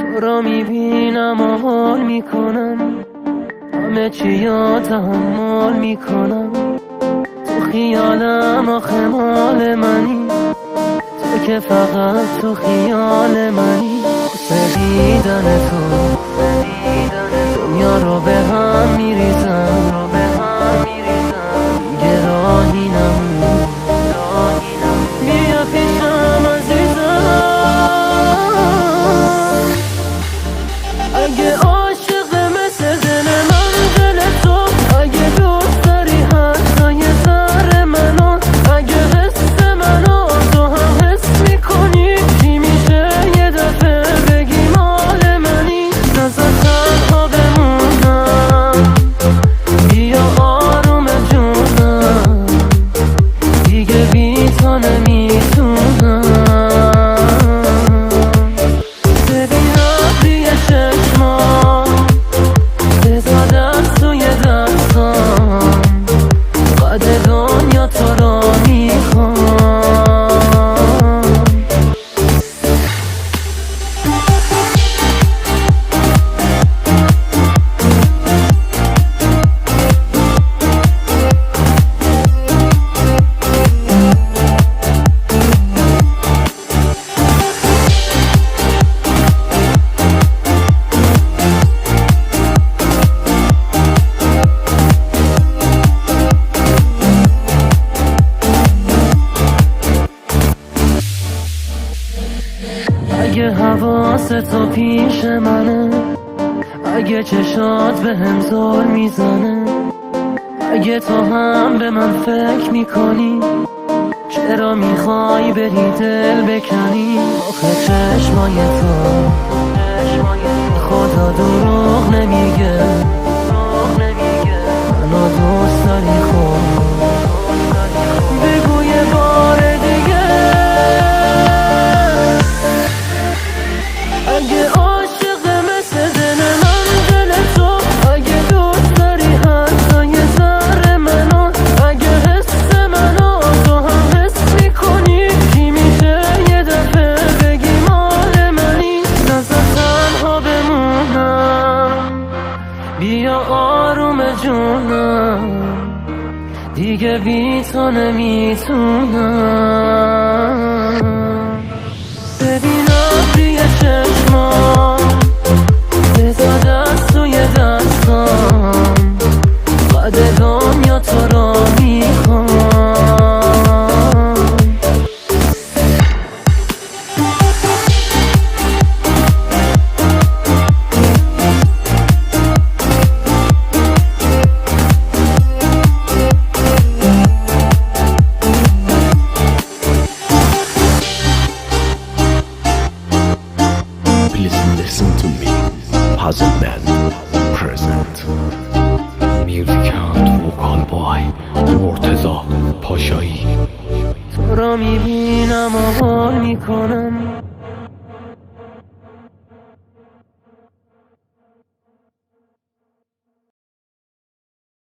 تو را میبینم و حال میکنم، همه چی یا تحمل میکنم. تو خیالم آخه مال منی، تو که فقط تو خیال منی. دیدن تو دنیا رو به هم میریزم، دیگه راهی نمون. بیا پیشم عزیزم، اگه عاشق مثل دل من دل تو، اگه دوست داری حتی یه ذره منو، اگه حس منو تو هم حس میکنی، چی میشه یه دفعه بگی مال منی؟ نزد تنها بمونم، بیا آروم جونم، دیگه بی تو نمیتونم. ببینم توی چشمام بزا دست توی دستام، قد دنیا تو را میخوام. اگه حواست تو پیش منه، اگه چشات به هم زل میزنه، اگه تو هم به من فکر میکنی، چرا میخوای بری دل بکنی؟ آخه چشمای تو خدا دروغ نمیگه، منو دوست داری خود. بگو یه بار دیگه، اگه عاشق مثل دل من دل تو، اگه دوست داری حتی یه ذره منو، اگه حس منو تو هم حس میکنی، چی میشه یه دفعه بگی مال منی؟ نزد تنها بمونم، بیا آروم جونم، دیگه بی تو نمیتونم. ببینم توی چشمام بزا دست توی دستام، قد دنیا تو را میخوام. Please listen to me. Puzzle Band present. Music out vocal by مرتضی پاشایی. تو را میبینم و حال میکنم،